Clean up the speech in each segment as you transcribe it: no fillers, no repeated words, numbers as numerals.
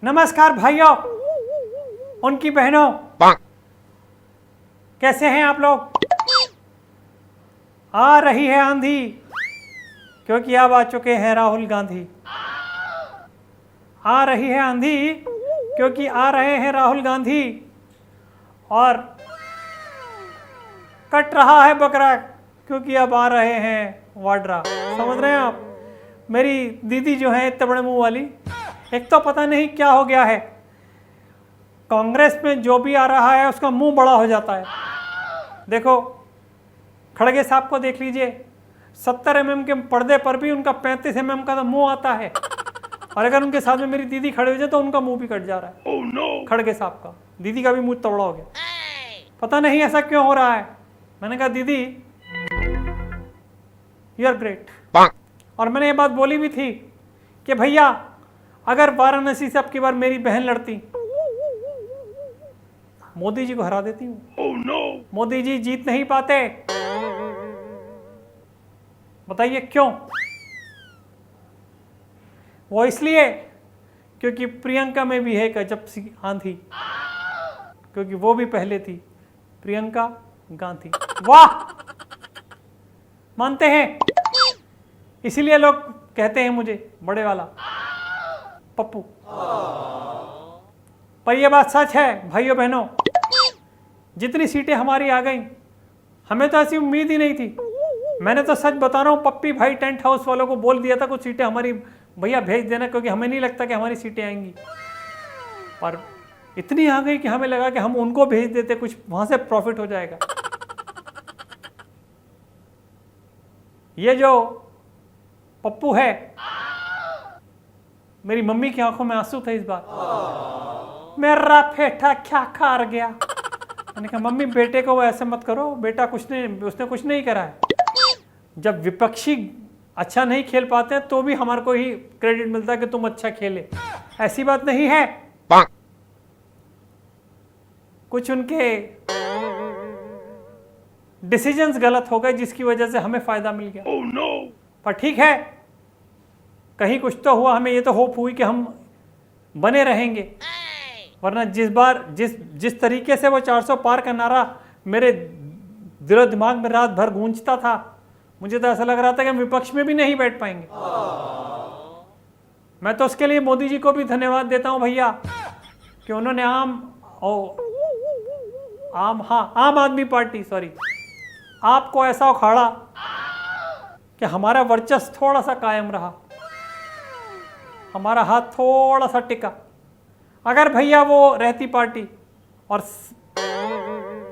नमस्कार भाइयों, उनकी बहनों, कैसे हैं आप लोग। आ रही है आंधी क्योंकि अब आ चुके हैं राहुल गांधी। आ रही है आंधी क्योंकि आ रहे हैं राहुल गांधी। और कट रहा है बकरा क्योंकि अब आ रहे हैं वाड्रा। समझ रहे हैं आप। मेरी दीदी जो है इतने बड़े मुंह वाली, एक तो पता नहीं क्या हो गया है, कांग्रेस में जो भी आ रहा है उसका मुंह बड़ा हो जाता है। देखो खड़गे साहब को देख लीजिए, 70 mm के पर्दे पर भी उनका 35 mm का तो मुंह आता है। और अगर उनके साथ में मेरी दीदी खड़े हो जाए तो उनका मुंह भी कट जा रहा है। oh, no. खड़गे साहब का, दीदी का भी मुंह तगड़ा हो गया। पता नहीं ऐसा क्यों हो रहा है। मैंने कहा दीदी यू आर ग्रेट। और मैंने ये बात बोली भी थी कि भैया अगर वाराणसी से अब की बार मेरी बहन लड़ती, मोदी जी को हरा देती हूँ। oh, no. मोदी जी जीत नहीं पाते। बताइए क्यों। वो इसलिए क्योंकि प्रियंका में भी है एक अजब सी आंधी, क्योंकि वो भी पहले थी प्रियंका गांधी। वाह, मानते हैं। इसीलिए लोग कहते हैं मुझे बड़े वाला पप्पू। पर यह बात सच है भाइयों बहनों, जितनी सीटें हमारी आ गई, हमें तो ऐसी उम्मीद ही नहीं थी। मैंने तो सच बता रहा हूं, पप्पी भाई टेंट हाउस वालों को बोल दिया था कुछ सीटें हमारी भैया भेज देना, क्योंकि हमें नहीं लगता कि हमारी सीटें आएंगी। पर इतनी आ गई कि हमें लगा कि हम उनको भेज देते, कुछ वहां से प्रॉफिट हो जाएगा। ये जो पप्पू है, मेरी मम्मी की आंखों में आंसू थे इस बार। मेरा फेटा क्या खार गया। मैंने कहा मम्मी बेटे को ऐसे मत करो, बेटा कुछ नहीं, उसने कुछ नहीं करा है। जब विपक्षी अच्छा नहीं खेल पाते हैं तो भी हमारे को ही क्रेडिट मिलता है कि तुम अच्छा खेले। ऐसी बात नहीं है, कुछ उनके डिसीजंस गलत हो गए जिसकी वजह से हमें फायदा मिल गया। oh, no. पर ठीक है, कहीं कुछ तो हुआ। हमें ये तो होप हुई कि हम बने रहेंगे, वरना जिस तरीके से वो 400 पार का नारा मेरे दिलो दिमाग में रात भर गूंजता था, मुझे तो ऐसा लग रहा था कि हम विपक्ष में भी नहीं बैठ पाएंगे। मैं तो उसके लिए मोदी जी को भी धन्यवाद देता हूं भैया, कि उन्होंने आम आदमी पार्टी आपको ऐसा उखाड़ा कि हमारा वर्चस्व थोड़ा सा कायम रहा, हमारा हाथ थोड़ा सा टिका। अगर भैया वो रहती पार्टी और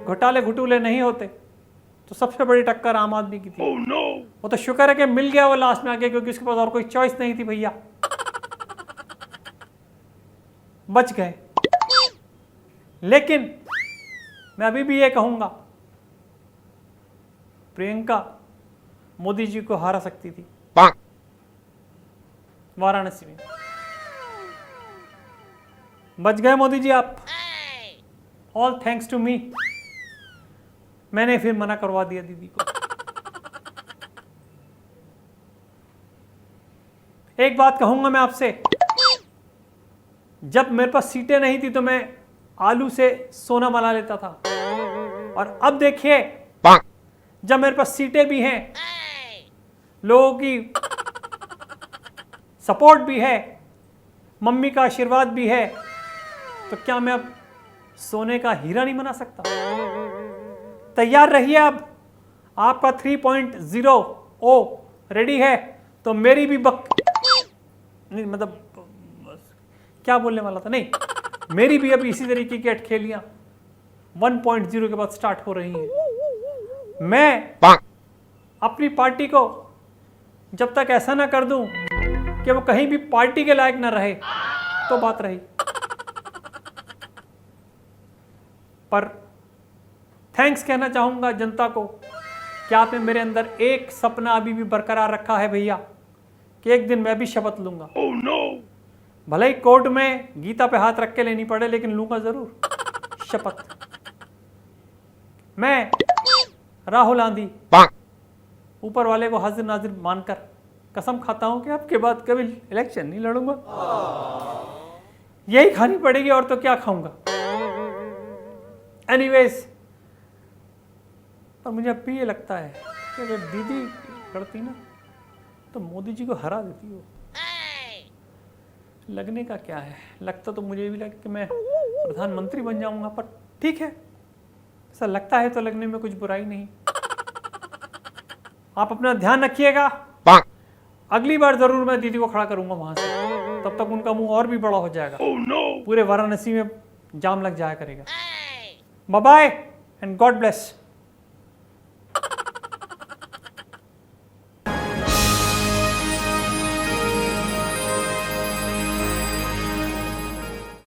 घोटाले घुटूले नहीं होते तो सबसे बड़ी टक्कर आम आदमी की थी। oh, no. वो तो शुक्र है कि मिल गया वो लास्ट में आके, क्योंकि उसके पास और कोई चॉइस नहीं थी भैया। बच गए। लेकिन मैं अभी भी ये कहूंगा, प्रियंका मोदी जी को हरा सकती थी वाराणसी में। बच गए मोदी जी आप। All thanks to me. मैंने फिर मना करवा दिया दीदी को। एक बात कहूंगा मैं आपसे, जब मेरे पास सीटें नहीं थी तो मैं आलू से सोना बना लेता था, और अब देखिए जब मेरे पास सीटें भी हैं, लोगों की सपोर्ट भी है, मम्मी का आशीर्वाद भी है, तो क्या मैं अब सोने का हीरा नहीं बना सकता। तैयार रहिए, अब आपका 3.0 रेडी है तो मेरी भी नहीं, मतलब क्या बोलने वाला था, नहीं, मेरी भी अब इसी तरीके की अटखेलियां 1.0 के बाद स्टार्ट हो रही हैं। मैं अपनी पार्टी को जब तक ऐसा ना कर दूं कि वो कहीं भी पार्टी के लायक ना रहे तो बात रही। पर थैंक्स कहना चाहूंगा जनता को कि आपने मेरे अंदर एक सपना अभी भी बरकरार रखा है भैया, कि एक दिन मैं भी शपथ लूंगा। oh, no. भले ही कोर्ट में गीता पे हाथ रख के लेनी पड़े, लेकिन लूंगा जरूर शपथ। मैं राहुल गांधी ऊपर वाले को हाजिर नाजिर मानकर कसम खाता हूं कि आपके बाद कभी इलेक्शन नहीं लड़ूंगा। यही खानी पड़ेगी और तो क्या खाऊंगा। एनीवेज, पर मुझे अब भी ये लगता है कि अगर दीदी करती ना तो मोदी जी को हरा देती वो। लगने का क्या है, लगता तो मुझे भी लगे कि मैं प्रधानमंत्री बन जाऊंगा, पर ठीक है, ऐसा लगता है तो लगने में कुछ बुराई नहीं। आप अपना ध्यान रखिएगा, अगली बार जरूर मैं दीदी को खड़ा करूंगा वहां से, तब तक उनका मुंह और भी बड़ा हो जाएगा। पूरे वाराणसी में जाम लग जाया करेगा। Bye bye and God bless.